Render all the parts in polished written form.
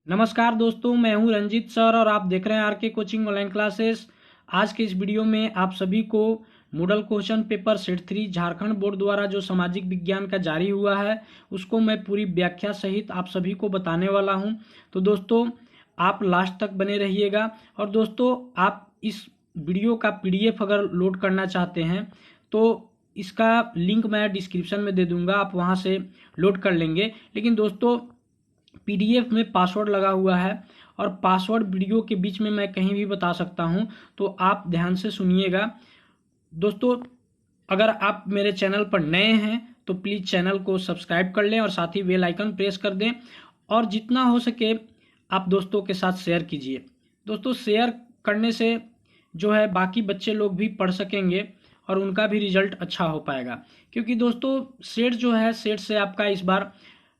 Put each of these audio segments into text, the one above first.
नमस्कार दोस्तों, मैं हूं रंजीत सर और आप देख रहे हैं आरके कोचिंग ऑनलाइन क्लासेस। आज के इस वीडियो में आप सभी को model question paper set 3 Jharkhand board द्वारा जो सामाजिक विज्ञान का जारी हुआ है उसको मैं पूरी व्याख्या सहित आप सभी को बताने वाला हूं। तो दोस्तों आप लास्ट तक बने रहिएगा। और दोस्तों आप इस वीडियो का PDF अगर लोड करना चाहते हैं तो इसका लिंक मैं डिस्क्रिप्शन में दे दूंगा, आप वहां से लोड कर लेंगे। लेकिन दोस्तों PDF में पासवर्ड लगा हुआ है और पासवर्ड वीडियो के बीच में मैं कहीं भी बता सकता हूं, तो आप ध्यान से सुनिएगा। दोस्तों अगर आप मेरे चैनल पर नए हैं तो प्लीज़ चैनल को सब्सक्राइब कर लें और साथ ही बेल आइकन प्रेस कर दें और जितना हो सके आप दोस्तों के साथ शेयर कीजिए। दोस्तों शेयर करने से जो है बाकी बच्चे लोग भी पढ़ सकेंगे और उनका भी रिजल्ट अच्छा हो पाएगा। क्योंकि दोस्तों सेट जो है, सेट से आपका इस बार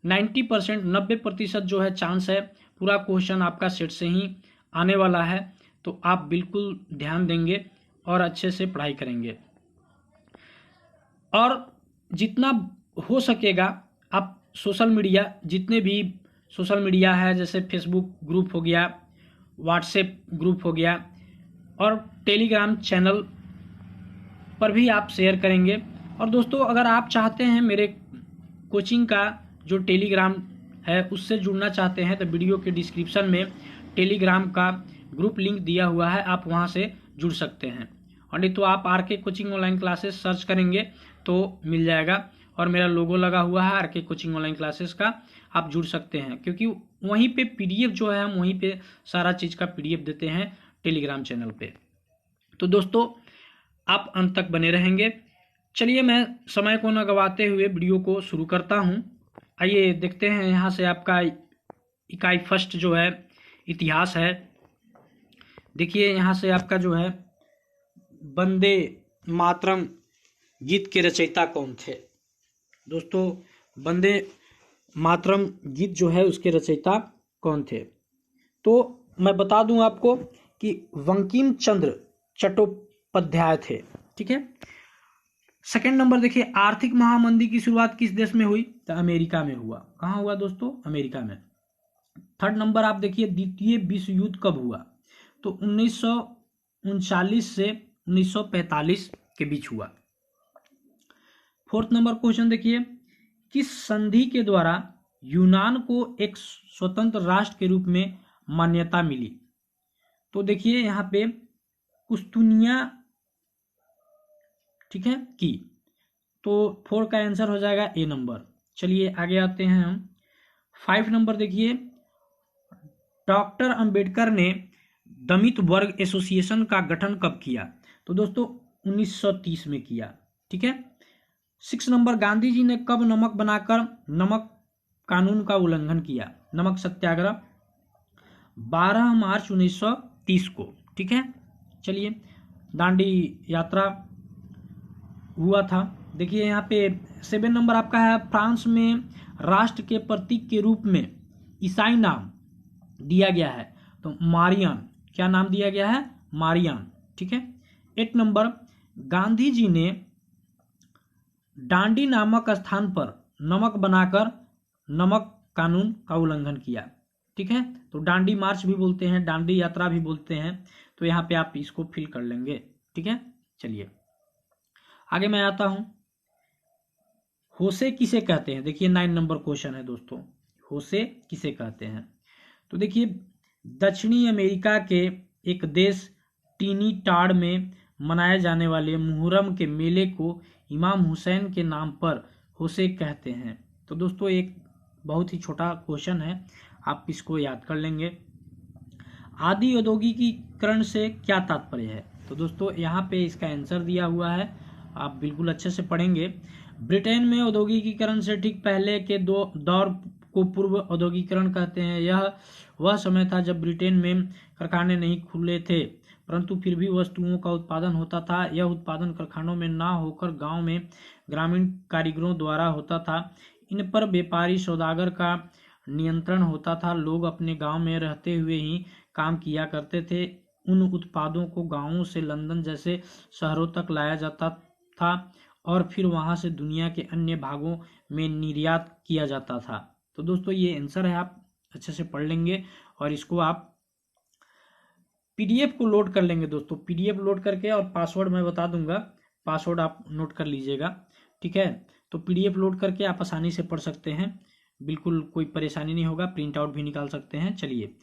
90% जो है चांस है पूरा क्वेश्चन आपका सेट से ही आने वाला है। तो आप बिल्कुल ध्यान देंगे और अच्छे से पढ़ाई करेंगे और जितना हो सकेगा आप जितने भी सोशल मीडिया है, जैसे फेसबुक ग्रुप हो गया, व्हाट्सएप ग्रुप हो गया और टेलीग्राम चैनल पर भी आप शेयर करेंगे। और दोस्तों अगर आप चाहते हैं मेरे कोचिंग का जो टेलीग्राम है उससे जुड़ना चाहते हैं तो वीडियो के डिस्क्रिप्शन में टेलीग्राम का ग्रुप लिंक दिया हुआ है, आप वहां से जुड़ सकते हैं। और नहीं तो आप RK coaching online classes search करेंगे तो मिल जाएगा और मेरा लोगो लगा हुआ है आरके कोचिंग ऑनलाइन क्लासेस का, आप जुड़ सकते हैं। क्योंकि वहीं पे PDF जो है हम वहीं पे सारा चीज़ का PDF देते हैं टेलीग्राम चैनल पे। तो दोस्तों आप अंत तक बने रहेंगे। चलिए मैं समय को न गवाते हुए वीडियो को शुरू करता हूं। आइए देखते हैं। यहाँ से आपका इकाई फर्स्ट जो है इतिहास है। देखिए यहाँ से आपका जो है वंदे मातरम गीत के रचयिता कौन थे। दोस्तों वंदे मातरम गीत जो है उसके रचयिता कौन थे, तो मैं बता दूं आपको कि बंकिम चंद्र चट्टोपाध्याय थे। ठीक है। सेकेंड नंबर देखिए, आर्थिक महामंदी की शुरुआत किस देश में हुई? तो अमेरिका में हुआ। कहाँ हुआ दोस्तों? अमेरिका में। थर्ड नंबर आप देखिए, द्वितीय विश्व युद्ध कब हुआ? तो 1939 से 1945 के बीच हुआ। फोर्थ नंबर क्वेश्चन देखिए, किस संधि के द्वारा यूनान को एक स्वतंत्र राष्ट्र के रूप में मान्यता मिली? तो देखिए यहाँ पे कुस्तुनिया, ठीक है, की। तो 4 का आंसर हो जाएगा A नंबर। चलिए आगे आते हैं हम। 5 नंबर देखिए, डॉक्टर अंबेडकर ने दलित वर्ग एसोसिएशन का गठन कब किया? तो दोस्तों 1930 में किया। ठीक है। 6 नंबर, गांधी जी ने कब नमक बनाकर नमक कानून का उल्लंघन किया? नमक सत्याग्रह 12 मार्च 1930 को। ठीक है। चलिए, दांडी यात्रा हुआ था। देखिए यहाँ पे 7 नंबर आपका है, फ्रांस में राष्ट्र के प्रतीक के रूप में ईसाई नाम दिया गया है। तो मारियान, क्या नाम दिया गया है? मारियान। ठीक है। 8 नंबर, गांधी जी ने डांडी नामक स्थान पर नमक बनाकर नमक कानून का उल्लंघन किया। ठीक है। तो डांडी मार्च भी बोलते हैं, डांडी यात्रा भी बोलते हैं। तो यहाँ पे आप इसको फिल कर लेंगे। ठीक है। चलिए आगे मैं आता हूं। होसे किसे कहते हैं? देखिए 9 नंबर क्वेश्चन है दोस्तों, होसे किसे कहते हैं? तो देखिए दक्षिणी अमेरिका के एक देश ट्रिनिटाड में मनाए जाने वाले मुहर्रम के मेले को इमाम हुसैन के नाम पर होसे कहते हैं। तो दोस्तों एक बहुत ही छोटा क्वेश्चन है, आप इसको याद कर लेंगे। आदि औद्योगिकीकरण से क्या तात्पर्य है? तो दोस्तों यहाँ पे इसका आंसर दिया हुआ है, आप बिल्कुल अच्छे से पढ़ेंगे। ब्रिटेन में औद्योगिकीकरण से ठीक पहले के दौर को पूर्व औद्योगिकीकरण कहते हैं। यह वह समय था जब ब्रिटेन में कारखाने नहीं खुले थे, परंतु फिर भी वस्तुओं का उत्पादन होता था। यह उत्पादन कारखानों में ना होकर गांव में ग्रामीण कारीगरों द्वारा होता था। इन पर व्यापारी सौदागर का नियंत्रण होता था। लोग अपने गांव में रहते हुए ही काम किया करते थे। उन उत्पादों को गांवों से लंदन जैसे शहरों तक लाया जाता था और फिर वहां से दुनिया के अन्य भागों में निर्यात किया जाता था। तो दोस्तों ये आंसर है, आप अच्छे से पढ़ लेंगे और इसको आप पीडीएफ को लोड कर लेंगे दोस्तों। पीडीएफ लोड करके और पासवर्ड मैं बता दूंगा, पासवर्ड आप नोट कर लीजिएगा, ठीक है। तो पीडीएफ लोड करके आप आसानी से पढ़ सकते हैं, बिल्कुल कोई परेशानी नहीं होगा, प्रिंट आउट भी निकाल सकते हैं। चलिए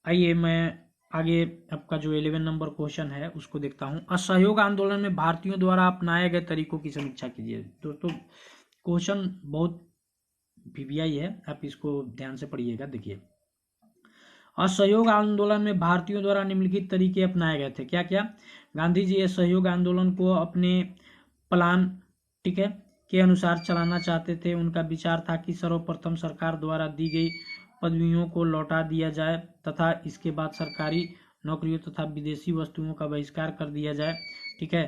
आइए मैं आगे आपका जो 11 नंबर क्वेश्चन है उसको देखता हूँ। असहयोग आंदोलन में भारतीयों द्वारा अपनाए गए तरीकों की समीक्षा कीजिए। दोस्तों क्वेश्चन बहुत वीवीआई है, आप इसको ध्यान से पढ़िएगा। देखिए, असहयोग आंदोलन में भारतीयों द्वारा निम्नलिखित तरीके अपनाए गए थे। क्या क्या? गांधी जी असहयोग आंदोलन को अपने प्लान, ठीक है, के अनुसार चलाना चाहते थे। उनका विचार था कि सर्वप्रथम सरकार द्वारा दी गई पदवियों को लौटा दिया जाए तथा इसके बाद सरकारी नौकरियों तथा विदेशी वस्तुओं का बहिष्कार कर दिया जाए, ठीक है।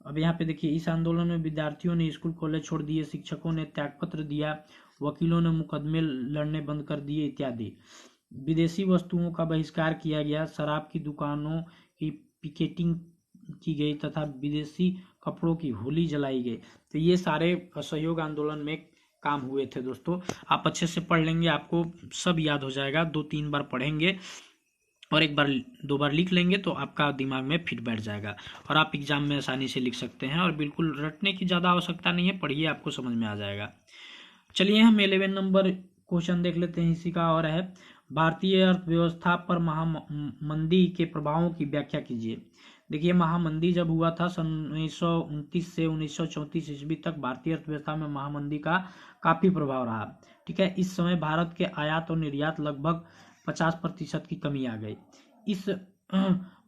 अब यहाँ पे देखिए, इस आंदोलन में विद्यार्थियों ने स्कूल कॉलेज छोड़ दिए, शिक्षकों ने त्यागपत्र दिया, वकीलों ने मुकदमे लड़ने बंद कर दिए इत्यादि। विदेशी वस्तुओं का बहिष्कार किया गया, शराब की दुकानों की पिकेटिंग की गई तथा विदेशी कपड़ों की होली जलाई गई। तो ये सारे असहयोग आंदोलन में काम हुए थे दोस्तों। आप अच्छे से पढ़ लेंगे, आपको सब याद हो जाएगा। 2-3 बार पढ़ेंगे और 1-2 बार लिख लेंगे तो आपका दिमाग में फिट बैठ जाएगा और आप एग्जाम में आसानी से लिख सकते हैं। और बिल्कुल रटने की ज़्यादा आवश्यकता नहीं है, पढ़िए, आपको समझ में आ जाएगा। चलिए हम 11 नंबर क्वेश्चन देख लेते हैं। इसी का और है, भारतीय अर्थव्यवस्था पर महामंदी के प्रभावों की व्याख्या कीजिए। देखिए, महामंदी जब हुआ था सन 1929 से 1934 ईस्वी तक भारतीय अर्थव्यवस्था में महामंदी का काफी प्रभाव रहा, ठीक है। इस समय भारत के आयात और निर्यात लगभग 50% की कमी आ गई। इस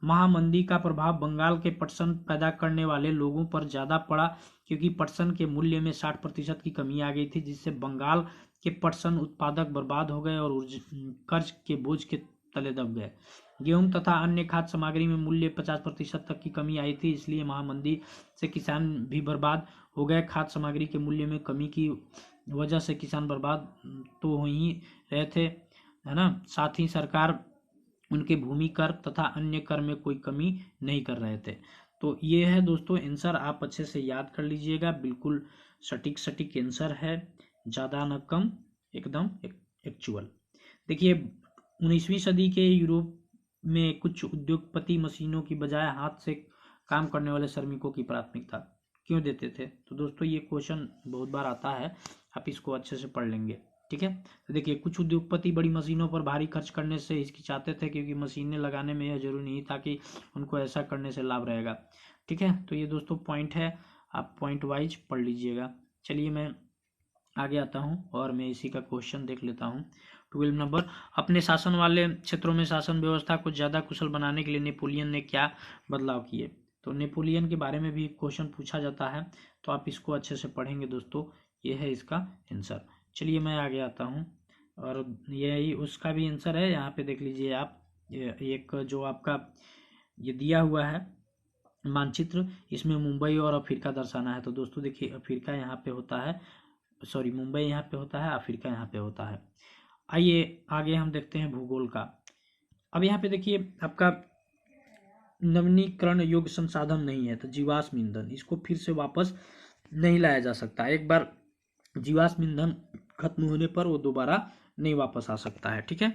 महामंदी का प्रभाव बंगाल के पटसन पैदा करने वाले लोगों पर ज्यादा पड़ा, क्योंकि पटसन के मूल्य में 60% की कमी आ गई थी, जिससे बंगाल के पटसन उत्पादक बर्बाद हो गए और कर्ज के बोझ के तले दब गए। गेहूं तथा अन्य खाद्य सामग्री में मूल्य 50% तक की कमी आई थी, इसलिए महामंदी से किसान भी बर्बाद हो गए। खाद्य सामग्री के मूल्य में कमी की वजह से किसान बर्बाद तो हो ही रहे थे, है ना। साथ ही सरकार उनके भूमि कर तथा अन्य कर में कोई कमी नहीं कर रहे थे। तो ये है दोस्तों आंसर, आप अच्छे से याद कर लीजिएगा, बिल्कुल सटीक आंसर है, ज़्यादा न कम, एकदम एक्चुअल। देखिए, 19वीं सदी के यूरोप में कुछ उद्योगपति मशीनों की बजाय हाथ से काम करने वाले श्रमिकों की प्राथमिकता क्यों देते थे? तो दोस्तों ये क्वेश्चन बहुत बार आता है, आप इसको अच्छे से पढ़ लेंगे, ठीक है। तो देखिए, कुछ उद्योगपति बड़ी मशीनों पर भारी खर्च करने से हिचकिचाते थे, क्योंकि मशीनें लगाने में यह जरूरी नहीं था कि उनको ऐसा करने से लाभ रहेगा, ठीक है। तो ये दोस्तों पॉइंट है, आप पॉइंट वाइज पढ़ लीजिएगा। चलिए मैं आगे आता हूँ और मैं इसी का क्वेश्चन देख लेता हूँ। 12 नंबर, अपने शासन वाले क्षेत्रों में शासन व्यवस्था को ज़्यादा कुशल बनाने के लिए नेपोलियन ने क्या बदलाव किए? तो नेपोलियन के बारे में भी क्वेश्चन पूछा जाता है, तो आप इसको अच्छे से पढ़ेंगे दोस्तों, ये है इसका आंसर। चलिए मैं आगे आता हूँ और यही उसका भी आंसर है, यहाँ पे देख लीजिए आप, एक जो आपका ये दिया हुआ है मानचित्र, इसमें मुंबई और अफ्रीका दर्शाना है। तो दोस्तों देखिए, अफ्रीका यहाँ पे होता है, सॉरी मुंबई यहाँ पे होता है, अफ्रीका यहाँ पे होता है। आइए आगे हम देखते हैं भूगोल का। अब यहाँ पे देखिए, आपका नवीनीकरण योग्य संसाधन नहीं है, तो जीवाश्म ईंधन, इसको फिर से वापस नहीं लाया जा सकता। एक बार जीवाश्म ईंधन खत्म होने पर वो दोबारा नहीं वापस आ सकता है, ठीक है।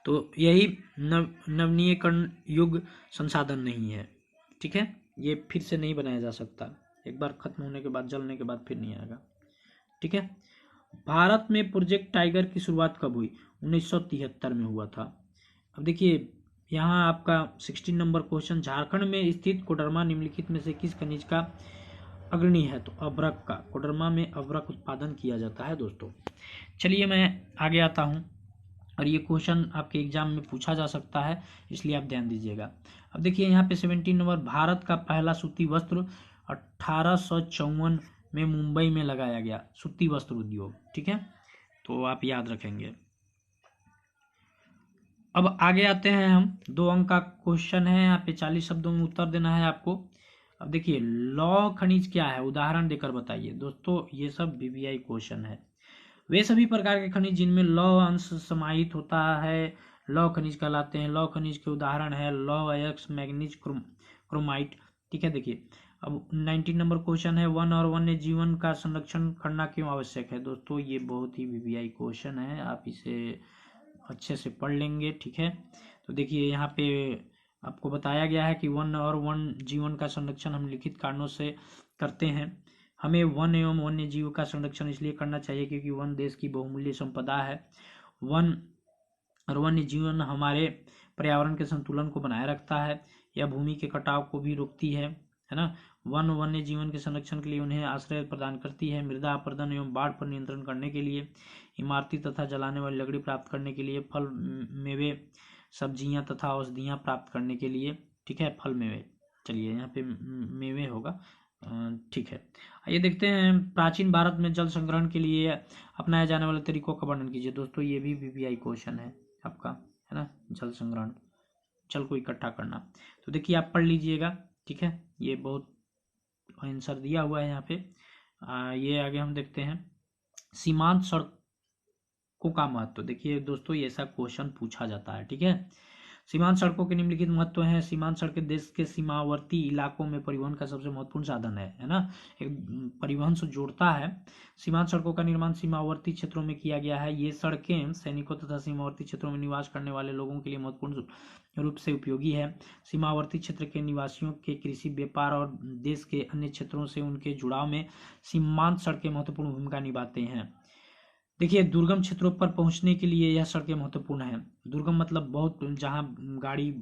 तो यही नवीनीकरण योग्य संसाधन नहीं है, ठीक है, ये फिर से नहीं बनाया जा सकता, एक बार खत्म होने के बाद, जलने के बाद फिर नहीं आएगा, ठीक है। भारत में प्रोजेक्ट टाइगर की शुरुआत कब हुई? 1973 में हुआ था। अब देखिए, यहाँ आपका 16 नंबर क्वेश्चन, झारखंड में स्थित कोडरमा निम्नलिखित में से किस खनिज का अग्रणी है? तो अभ्रक का, कोडरमा में अभ्रक उत्पादन किया जाता है दोस्तों। चलिए मैं आगे आता हूँ और ये क्वेश्चन आपके एग्जाम में पूछा जा सकता है, इसलिए आप ध्यान दीजिएगा। अब देखिए यहाँ पे 17 नंबर, भारत का पहला सूती वस्त्र 1854 में मुंबई में लगाया गया, सूती वस्त्र उद्योग, ठीक है, तो आप याद रखेंगे। अब आगे आते हैं हम, 2 अंक का क्वेश्चन है, यहाँ पे 40 शब्दों में उत्तर देना है आपको। अब देखिए, लौह खनिज क्या है, उदाहरण देकर बताइए। दोस्तों ये सब वीवीआई क्वेश्चन है। वे सभी प्रकार के खनिज जिनमें लौह अंश समाहित होता है लौह खनिज कहलाते हैं। लौह खनिज के उदाहरण है लौह अयस्क, मैग्नीज, क्रोमाइट, ठीक है। देखिए, अब 19 नंबर क्वेश्चन है, वन और वन्य जीवन का संरक्षण करना क्यों आवश्यक है? दोस्तों ये बहुत ही वीवीआई क्वेश्चन है, आप इसे अच्छे से पढ़ लेंगे, ठीक है। तो देखिए यहाँ पे आपको बताया गया है कि वन और वन जीवन का संरक्षण हम लिखित कारणों से करते हैं। हमें वन एवं वन्य जीव का संरक्षण इसलिए करना चाहिए क्योंकि वन देश की बहुमूल्य संपदा है। वन और वन्य जीवन हमारे पर्यावरण के संतुलन को बनाए रखता है। यह भूमि के कटाव को भी रोकती है ना। वन वन्य जीवन के संरक्षण के लिए उन्हें आश्रय प्रदान करती है। मृदा अपरदन एवं बाढ़ पर नियंत्रण करने के लिए, इमारती तथा जलाने वाली लकड़ी प्राप्त करने के लिए, फल मेवे सब्जियां तथा औषधियां प्राप्त करने के लिए, ठीक है। फल मेवे, चलिए यहाँ पे मेवे होगा, ठीक है। आइए देखते हैं प्राचीन भारत में जल संग्रहण के लिए अपनाए जाने वाले तरीकों का वर्णन कीजिए। दोस्तों ये भी वीवीआई क्वेश्चन है आपका, है ना। जल संग्रहण, जल को इकट्ठा करना। तो देखिए आप पढ़ लीजिएगा, ठीक है। ये बहुत आंसर दिया हुआ है यहाँ पे। ये आगे हम देखते हैं सीमांत सड़कों का महत्व। देखिए दोस्तों ये ऐसा क्वेश्चन पूछा जाता है, ठीक है। सीमांत सड़कों के निम्नलिखित महत्व हैं। सीमांत सड़कें देश के सीमावर्ती इलाकों में परिवहन का सबसे महत्वपूर्ण साधन है ना। एक परिवहन से जोड़ता है। सीमांत सड़कों का निर्माण सीमावर्ती क्षेत्रों में किया गया है। ये सड़कें सैनिकों तथा सीमावर्ती क्षेत्रों में निवास करने वाले लोगों के लिए महत्वपूर्ण रूप से उपयोगी है। सीमावर्ती क्षेत्र के निवासियों के कृषि, व्यापार और देश के अन्य क्षेत्रों से उनके जुड़ाव में सीमांत सड़कें महत्वपूर्ण भूमिका निभाते हैं। देखिए दुर्गम क्षेत्रों पर पहुंचने के लिए यह सड़कें महत्वपूर्ण हैं। दुर्गम मतलब बहुत जहां गाड़ी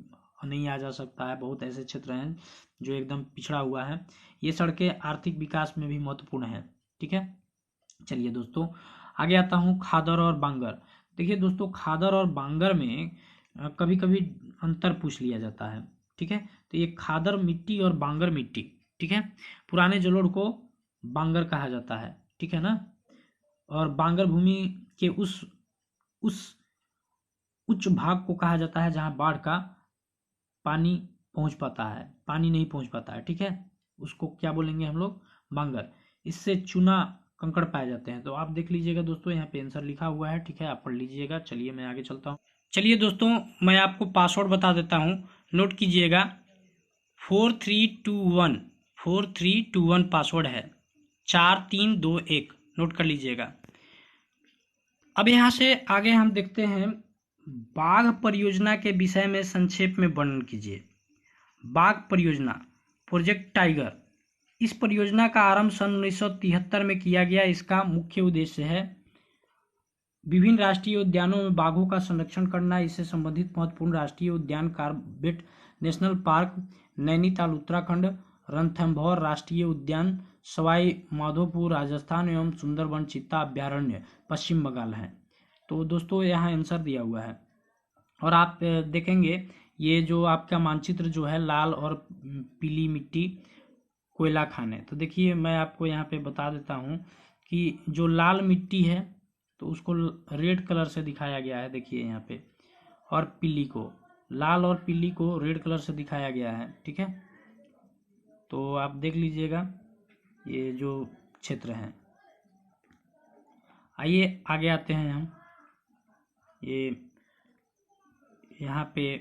नहीं आ जा सकता है, बहुत ऐसे क्षेत्र हैं जो एकदम पिछड़ा हुआ है। ये सड़कें आर्थिक विकास में भी महत्वपूर्ण हैं, ठीक है। चलिए दोस्तों आगे आता हूँ खादर और बांगर। देखिए दोस्तों खादर और बांगर में कभी कभी अंतर पूछ लिया जाता है, ठीक है। तो ये खादर मिट्टी और बांगर मिट्टी, ठीक है। पुराने जलोढ़ को बांगर कहा जाता है, ठीक है ना। और बांगर भूमि के उस उच्च भाग को कहा जाता है जहां बाढ़ का पानी पहुंच पाता है, पानी नहीं पहुंच पाता है, ठीक है। उसको क्या बोलेंगे हम लोग, बांगर। इससे चूना कंकड़ पाए जाते हैं। तो आप देख लीजिएगा दोस्तों यहाँ पे आंसर लिखा हुआ है, ठीक है। आप पढ़ लीजिएगा। चलिए मैं आगे चलता हूँ। चलिए दोस्तों मैं आपको पासवर्ड बता देता हूँ, नोट कीजिएगा। 4321 पासवर्ड है, 4321, नोट कर लीजिएगा। अब यहाँ से आगे हम देखते हैं बाघ परियोजना के विषय में संक्षेप में वर्णन कीजिए। बाघ परियोजना, प्रोजेक्ट टाइगर। इस परियोजना का आरंभ सन 1973 में किया गया। इसका मुख्य उद्देश्य है विभिन्न राष्ट्रीय उद्यानों में बाघों का संरक्षण करना। इससे संबंधित महत्वपूर्ण राष्ट्रीय उद्यान Corbett national park, Nainital Uttarakhand, Ranthambore राष्ट्रीय उद्यान, सवाई माधोपुर राजस्थान एवं सुंदरबन चीता अभ्यारण्य पश्चिम बंगाल है। तो दोस्तों यहाँ आंसर दिया हुआ है। और आप देखेंगे ये जो आपका मानचित्र जो है लाल और पीली मिट्टी कोयला खान है। तो देखिए मैं आपको यहाँ पे बता देता हूँ कि जो लाल मिट्टी है तो उसको रेड कलर से दिखाया गया है, देखिए यहाँ पे। और पीली को, लाल और पीली को रेड कलर से दिखाया गया है, ठीक है। तो आप देख लीजिएगा ये जो क्षेत्र हैं। आइए आगे आते हैं हम। ये यहाँ पे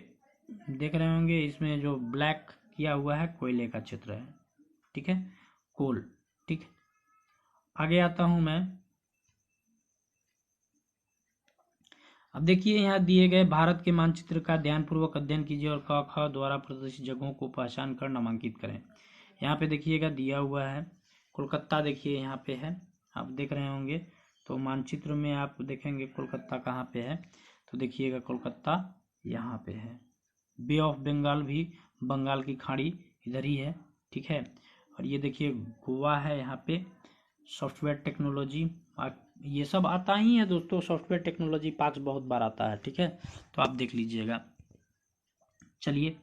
देख रहे होंगे, इसमें जो ब्लैक किया हुआ है कोयले का क्षेत्र है, ठीक है, कोल, ठीक। आगे आता हूं मैं। अब देखिए यहाँ दिए गए भारत के मानचित्र का ध्यानपूर्वक अध्ययन कीजिए और क ख द्वारा प्रदर्शित जगहों को पहचान कर नामांकित करें। यहाँ पे देखिएगा दिया हुआ है कोलकाता, देखिए यहाँ पे है, आप देख रहे होंगे। तो मानचित्र में आप देखेंगे कोलकाता कहाँ पे है, तो देखिएगा कोलकाता यहाँ पे है। बे ऑफ बंगाल भी, बंगाल की खाड़ी इधर ही है, ठीक है। और ये देखिए गोवा है यहाँ पे। सॉफ्टवेयर टेक्नोलॉजी, ये सब आता ही है दोस्तों। सॉफ्टवेयर टेक्नोलॉजी पार्ट्स बहुत बार आता है, ठीक है। तो आप देख लीजिएगा। चलिए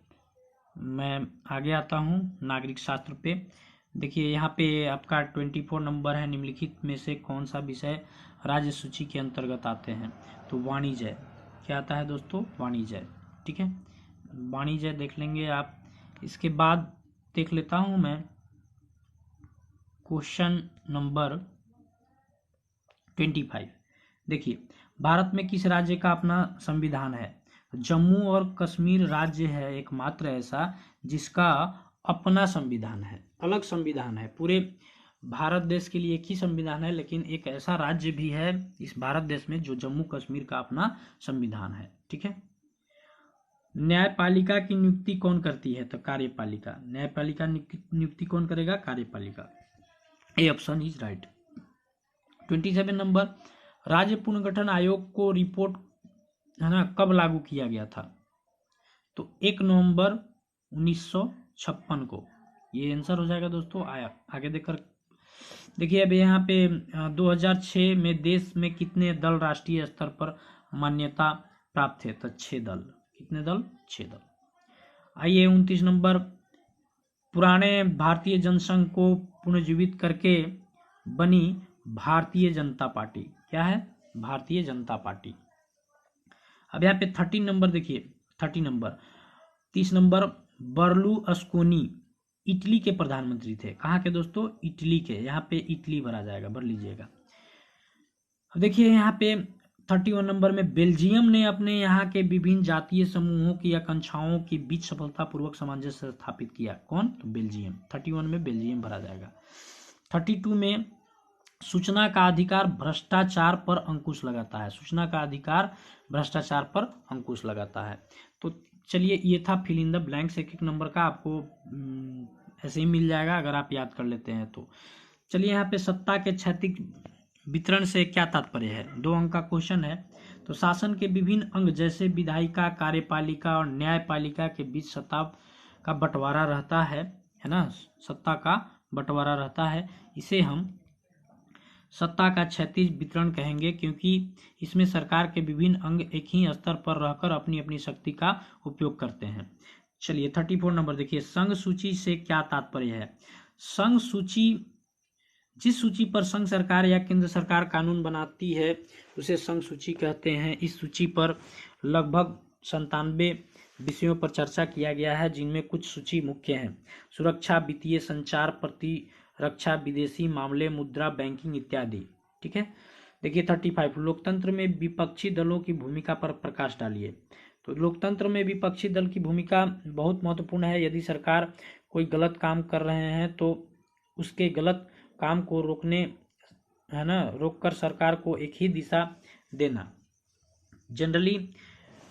मैं आगे आता हूँ नागरिक शास्त्र पे। देखिए यहाँ पे आपका 24 नंबर है। निम्नलिखित में से कौन सा विषय राज्य सूची के अंतर्गत आते हैं। तो वाणिज्य क्या आता है दोस्तों, वाणिज्य, ठीक है। वाणिज्य देख लेंगे आप। इसके बाद देख लेता हूँ मैं क्वेश्चन नंबर 25। देखिए भारत में किस राज्य का अपना संविधान है। जम्मू और कश्मीर राज्य है एकमात्र ऐसा जिसका अपना संविधान है, अलग संविधान है। पूरे भारत देश के लिए एक ही संविधान है, लेकिन एक ऐसा राज्य भी है इस भारत देश में जो जम्मू कश्मीर का अपना संविधान है। ठीक है। न्यायपालिका की नियुक्ति कौन करती है? तो कार्यपालिका। न्यायपालिका नियुक्ति कौन करेगा? कार्यपालिका। A option is right. 27 number, राज्य पुनर्गठन आयोग को रिपोर्ट है ना कब लागू किया गया था? तो 1 नवंबर 1956 को। ये आंसर हो जाएगा दोस्तों। आगे देखिए अब यहाँ पे 2006 में देश में कितने दल राष्ट्रीय स्तर पर मान्यता प्राप्त थे? तो 6 दल। कितने दल? 6 दल। आइए 29 नंबर, पुराने भारतीय जनसंघ को पुनर्जीवित करके बनी भारतीय जनता पार्टी क्या है? भारतीय जनता पार्टी। अब यहाँ पे 30 नंबर देखिए, 30 नंबर 30 नंबर, बर्लुस्कोनी इटली के प्रधानमंत्री थे। कहाँ के दोस्तों? इटली के। यहाँ पे इटली भरा जाएगा, भर लीजिएगा। अब देखिए यहाँ पे 31 नंबर में, बेल्जियम ने अपने यहाँ के विभिन्न जातीय समूहों की आकांक्षाओं के बीच सफलतापूर्वक सामंजस्य स्थापित किया। कौन? तो बेल्जियम। 31 में बेल्जियम भरा जाएगा। 32 में, सूचना का अधिकार भ्रष्टाचार पर अंकुश लगाता है। सूचना का अधिकार भ्रष्टाचार पर अंकुश लगाता है। तो चलिए ये था फिल इन द ब्लैंक्स। एक नंबर का आपको ऐसे ही मिल जाएगा अगर आप याद कर लेते हैं तो। चलिए यहाँ पे सत्ता के क्षैतिज वितरण से क्या तात्पर्य है? 2 अंक का क्वेश्चन है। तो शासन के विभिन्न अंग जैसे विधायिका, कार्यपालिका और न्यायपालिका के बीच सत्ता का बंटवारा रहता है ना, सत्ता का बंटवारा रहता है। इसे हम सत्ता का क्षैतिज वितरण कहेंगे, क्योंकि इसमें सरकार के विभिन्न अंग एक ही स्तर पर रहकर अपनी अपनी शक्ति का उपयोग करते हैं। चलिए 34 नंबर देखिए, संघ सूची से क्या तात्पर्य है? संघ सूची, जिस सूची पर संघ सरकार या केंद्र सरकार कानून बनाती है उसे संघ सूची कहते हैं। इस सूची पर लगभग 97 विषयों पर चर्चा किया गया है, जिनमें कुछ सूची मुख्य हैं: सुरक्षा, वित्तीय, संचार, प्रतिरक्षा, विदेशी मामले, मुद्रा, बैंकिंग इत्यादि। ठीक है। देखिए 35, लोकतंत्र में विपक्षी दलों की भूमिका पर प्रकाश डालिए। तो लोकतंत्र में विपक्षी दल की भूमिका बहुत महत्वपूर्ण है। यदि सरकार कोई गलत काम कर रहे हैं तो उसके गलत काम को रोकने है ना, रोककर सरकार को एक ही दिशा देना जनरली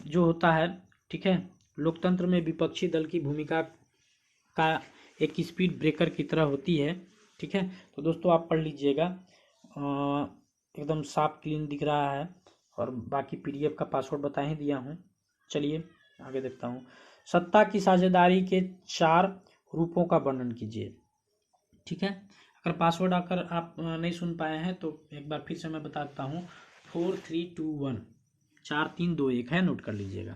जो होता है। ठीक है। लोकतंत्र में विपक्षी दल की भूमिका का एक स्पीड ब्रेकर की तरह होती है। ठीक है। तो दोस्तों आप पढ़ लीजिएगा, एकदम साफ क्लीन दिख रहा है और बाकी पीडीएफ का पासवर्ड बता ही दिया हूँ। चलिए आगे देखता हूँ। सत्ता की साझेदारी के 4 रूपों का वर्णन कीजिए। ठीक है। अगर पासवर्ड आकर आप नहीं सुन पाए हैं तो एक बार फिर से मैं बताता हूँ। 4 3 2 1 4 3 2 1 है, नोट कर लीजिएगा।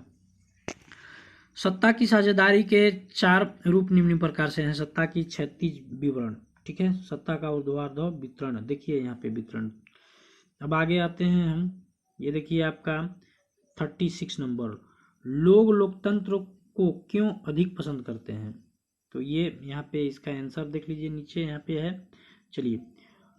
सत्ता की साझेदारी के 4 रूप निम्न प्रकार से हैं। सत्ता की क्षैतिज विवरण। ठीक है। सत्ता का ऊर्ध्वाधर वितरण, देखिए यहाँ पे वितरण। अब आगे आते हैं हम, ये देखिए आपका 36 नंबर, लोग लोकतंत्र को क्यों अधिक पसंद करते हैं? तो ये यहाँ पे इसका आंसर देख लीजिए, नीचे यहाँ पे है। चलिए,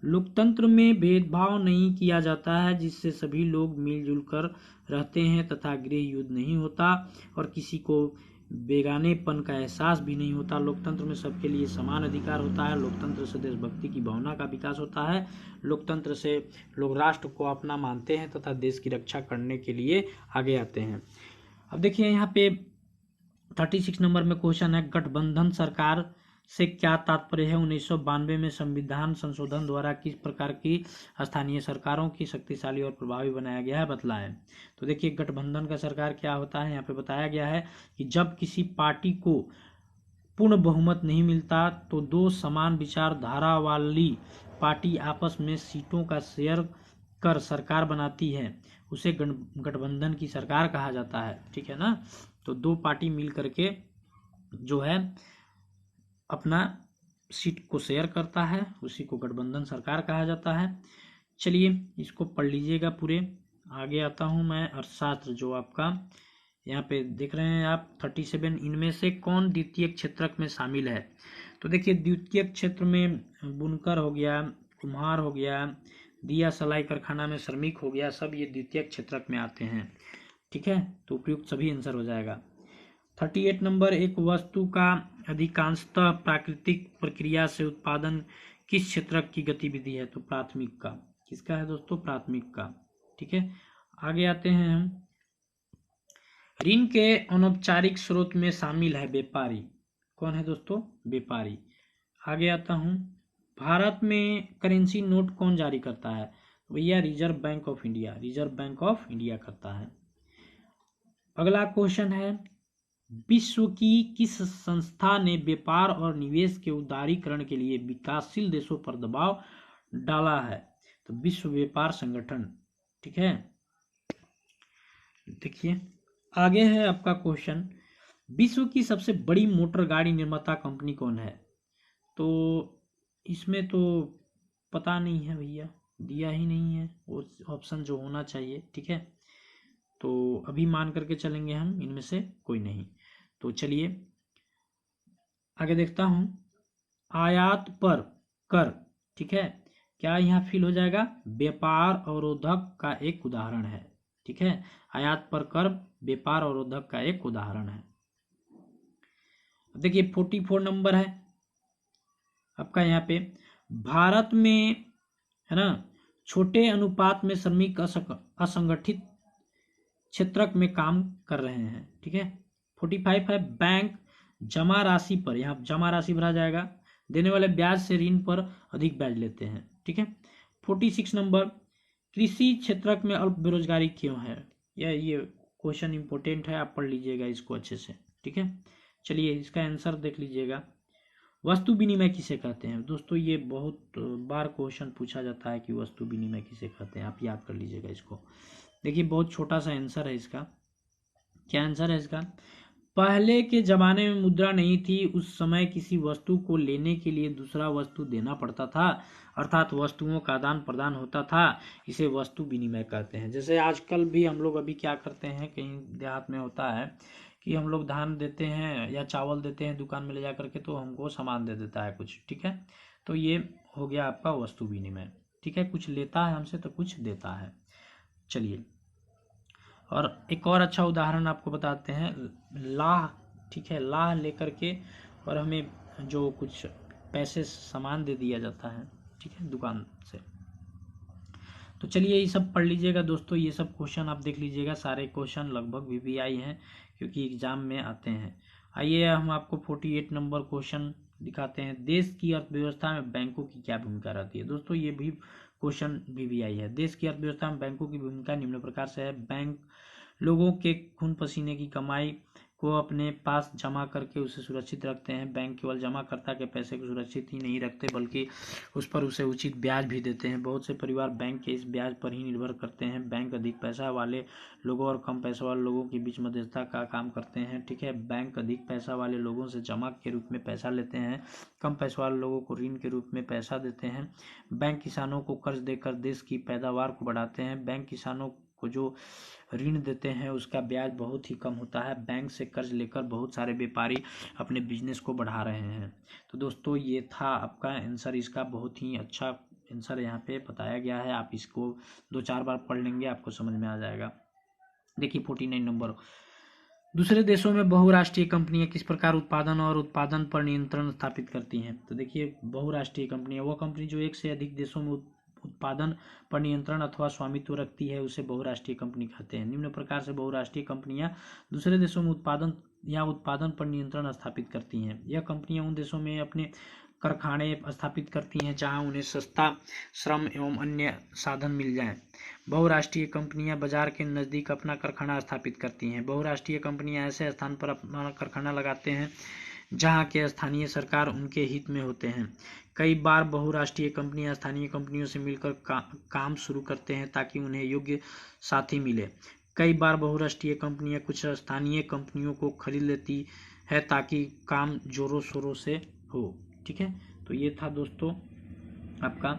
लोकतंत्र में भेदभाव नहीं किया जाता है, जिससे सभी लोग मिलजुल कर रहते हैं तथा गृह युद्ध नहीं होता और किसी को बेगानेपन का एहसास भी नहीं होता। लोकतंत्र में सबके लिए समान अधिकार होता है। लोकतंत्र से देशभक्ति की भावना का विकास होता है। लोकतंत्र से लोग राष्ट्र को अपना मानते हैं तथा देश की रक्षा करने के लिए आगे आते हैं। अब देखिए यहाँ पे 36 नंबर में क्वेश्चन है, गठबंधन सरकार से क्या तात्पर्य है? 1992 में संविधान संशोधन द्वारा किस प्रकार की स्थानीय सरकारों की शक्तिशाली और प्रभावी बनाया गया है, बतलाएं। तो देखिए गठबंधन का सरकार क्या होता है, यहाँ पे बताया गया है कि जब किसी पार्टी को पूर्ण बहुमत नहीं मिलता तो 2 समान विचारधारा वाली पार्टी आपस में सीटों का शेयर कर सरकार बनाती है, उसे गठबंधन की सरकार कहा जाता है। ठीक है ना। तो 2 पार्टी मिल करके जो है अपना सीट को शेयर करता है, उसी को गठबंधन सरकार कहा जाता है। चलिए इसको पढ़ लीजिएगा पूरे। आगे आता हूँ मैं, अर्थशास्त्र जो आपका यहाँ पे देख रहे हैं आप 37, इनमें से कौन द्वितीयक क्षेत्रक में शामिल है? तो देखिए द्वितीयक क्षेत्र में बुनकर हो गया, कुम्हार हो गया, दिया सलाई कारखाना में श्रमिक हो गया, सब ये द्वितीयक क्षेत्रक में आते हैं। ठीक है। तो उपयुक्त सभी आंसर हो जाएगा। 38 नंबर, एक वस्तु का अधिकांशतः प्राकृतिक प्रक्रिया से उत्पादन किस क्षेत्र की गतिविधि है? तो प्राथमिक का। किसका है दोस्तों? प्राथमिक का। ठीक है, आगे आते हैं हम। ऋण के अनौपचारिक स्रोत में शामिल है व्यापारी। कौन है दोस्तों? व्यापारी। आगे आता हूं, भारत में करेंसी नोट कौन जारी करता है? भैया reserve bank of India. Reserve bank of India करता है। अगला क्वेश्चन है, विश्व की किस संस्था ने व्यापार और निवेश के उदारीकरण के लिए विकासशील देशों पर दबाव डाला है? तो विश्व व्यापार संगठन। ठीक है, देखिए आगे है आपका क्वेश्चन, विश्व की सबसे बड़ी मोटर गाड़ी निर्माता कंपनी कौन है? तो इसमें तो पता नहीं है भैया, दिया ही नहीं है वो ऑप्शन जो होना चाहिए। ठीक है, तो अभी मान करके चलेंगे हम इनमें से कोई नहीं। तो चलिए आगे देखता हूं, आयात पर कर। ठीक है, क्या यहाँ फिल हो जाएगा? व्यापार अवरोधक का एक उदाहरण है। ठीक है, आयात पर कर व्यापार अवरोधक का एक उदाहरण है। देखिए 44 नंबर है आपका यहाँ पे, भारत में है ना छोटे अनुपात में श्रमिक असंगठित क्षेत्र में काम कर रहे हैं। ठीक है, 45 है, बैंक जमा राशि पर, यहाँ जमा राशि भरा जाएगा, देने वाले ब्याज से ऋण पर अधिक ब्याज लेते हैं। ठीक है, 46 नंबर, कृषि क्षेत्र में अल्प बेरोजगारी क्यों है? ये क्वेश्चन इंपॉर्टेंट है, आप पढ़ लीजिएगा इसको अच्छे से। ठीक है, चलिए इसका आंसर देख लीजिएगा, वस्तु विनिमय किसे कहते हैं? दोस्तों ये बहुत बार क्वेश्चन पूछा जाता है कि वस्तु विनिमय किसे कहते हैं, आप याद कर लीजिएगा इसको। देखिए बहुत छोटा सा आंसर है इसका। क्या आंसर है इसका? पहले के जमाने में मुद्रा नहीं थी, उस समय किसी वस्तु को लेने के लिए दूसरा वस्तु देना पड़ता था, अर्थात वस्तुओं का आदान प्रदान होता था, इसे वस्तु विनिमय कहते हैं। जैसे आजकल भी हम लोग अभी क्या करते हैं, कहीं देहात में होता है कि हम लोग धान देते हैं या चावल देते हैं दुकान में ले जा करके, तो हमको सामान दे देता है कुछ। ठीक है, तो ये हो गया आपका वस्तु विनिमय। ठीक है, कुछ लेता है हमसे तो कुछ देता है। चलिए, और एक और अच्छा उदाहरण आपको बताते हैं, लाह। ठीक है, लाह लेकर के और हमें जो कुछ पैसे सामान दे दिया जाता है, ठीक है, दुकान से। तो चलिए ये सब पढ़ लीजिएगा दोस्तों, ये सब क्वेश्चन आप देख लीजिएगा, सारे क्वेश्चन लगभग वीवीआई हैं क्योंकि एग्जाम में आते हैं। आइए हम आपको 48 नंबर क्वेश्चन दिखाते हैं, देश की अर्थव्यवस्था में बैंकों की क्या भूमिका रहती है? दोस्तों ये भी क्वेश्चन वीवीआई है। देश की अर्थव्यवस्था में बैंकों की भूमिका निम्न प्रकार से है, बैंक लोगों के खून पसीने की कमाई को अपने पास जमा करके उसे सुरक्षित रखते हैं। बैंक केवल जमाकर्ता के पैसे को सुरक्षित ही नहीं रखते बल्कि उस पर उसे उचित ब्याज भी देते हैं। बहुत से परिवार बैंक के इस ब्याज पर ही निर्भर करते हैं। बैंक अधिक पैसा वाले लोगों और कम पैसा वाले लोगों के बीच मध्यस्थता का काम करते हैं। ठीक है, बैंक अधिक पैसा वाले लोगों से जमा के रूप में पैसा लेते हैं, कम पैसा वाले लोगों को ऋण के रूप में पैसा देते हैं। बैंक किसानों को कर्ज देकर देश की पैदावार को बढ़ाते हैं। बैंक किसानों को जो ऋण देते हैं उसका ब्याज बहुत ही कम होता है। बैंक से कर्ज लेकर बहुत सारे व्यापारी अपने बिजनेस को बढ़ा रहे हैं। तो दोस्तों ये था आपका आंसर, इसका बहुत ही अच्छा आंसर यहाँ पे बताया गया है। आप इसको 2-4 बार पढ़ लेंगे, आपको समझ में आ जाएगा। देखिए 49 नंबर, दूसरे देशों में बहुराष्ट्रीय कंपनियां किस प्रकार उत्पादन और उत्पादन पर नियंत्रण स्थापित करती हैं? तो देखिए बहुराष्ट्रीय कंपनियां वो कंपनी जो एक से अधिक देशों में उत्पादन पर नियंत्रण अथवा स्वामित्व रखती है, उसे बहुराष्ट्रीय कंपनी कहते हैं। निम्न प्रकार से बहुराष्ट्रीय कंपनियां दूसरे देशों में उत्पादन पर नियंत्रण स्थापित करती हैं। यह कंपनियां उन देशों में अपने कारखाने स्थापित करती हैं जहां उन्हें सस्ता श्रम एवं अन्य साधन मिल जाएं। बहुराष्ट्रीय कंपनियां बाजार के नज़दीक अपना कारखाना स्थापित करती हैं। बहुराष्ट्रीय कंपनियां ऐसे स्थान पर अपना कारखाना लगाते हैं जहां के स्थानीय सरकार उनके हित में होते हैं। कई बार बहुराष्ट्रीय कंपनियां स्थानीय कंपनियों से मिलकर काम शुरू करते हैं ताकि उन्हें योग्य साथी मिले। कई बार बहुराष्ट्रीय कंपनियां कुछ स्थानीय कंपनियों को खरीद लेती है ताकि काम जोरों शोरों से हो। ठीक है, तो ये था दोस्तों आपका।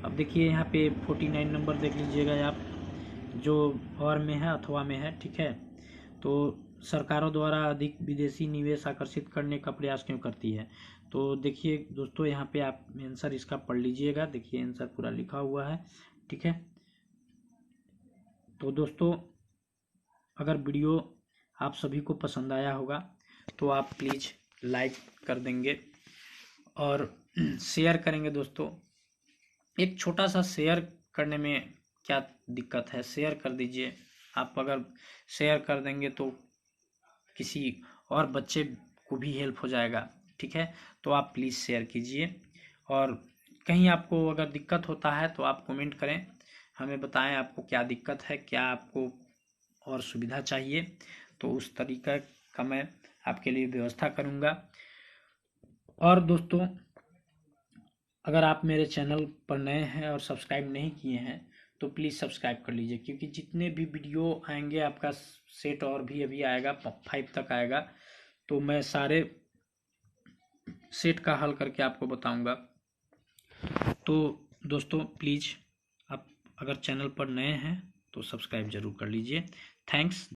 अब देखिए यहाँ पे 49 नंबर देख लीजिएगा आप, जो और में है अथवा में है। ठीक है, तो सरकारों द्वारा अधिक विदेशी निवेश आकर्षित करने का प्रयास क्यों करती है? तो देखिए दोस्तों यहाँ पे आप आंसर इसका पढ़ लीजिएगा, देखिए आंसर पूरा लिखा हुआ है। ठीक है, तो दोस्तों अगर वीडियो आप सभी को पसंद आया होगा तो आप प्लीज़ लाइक कर देंगे और शेयर करेंगे दोस्तों, एक छोटा सा शेयर करने में क्या दिक्कत है, शेयर कर दीजिए। आप अगर शेयर कर देंगे तो किसी और बच्चे को भी हेल्प हो जाएगा, ठीक है। तो आप प्लीज़ शेयर कीजिए, और कहीं आपको अगर दिक्कत होता है तो आप कमेंट करें, हमें बताएं आपको क्या दिक्कत है, क्या आपको और सुविधा चाहिए, तो उस तरीका का मैं आपके लिए व्यवस्था करूँगा। और दोस्तों, अगर आप मेरे चैनल पर नए हैं और सब्सक्राइब नहीं किए हैं तो प्लीज़ सब्सक्राइब कर लीजिए, क्योंकि जितने भी वीडियो आएंगे, आपका सेट और भी अभी आएगा, 5 तक आएगा, तो मैं सारे सेट का हल करके आपको बताऊंगा। तो दोस्तों प्लीज़, आप अगर चैनल पर नए हैं तो सब्सक्राइब ज़रूर कर लीजिए। थैंक्स।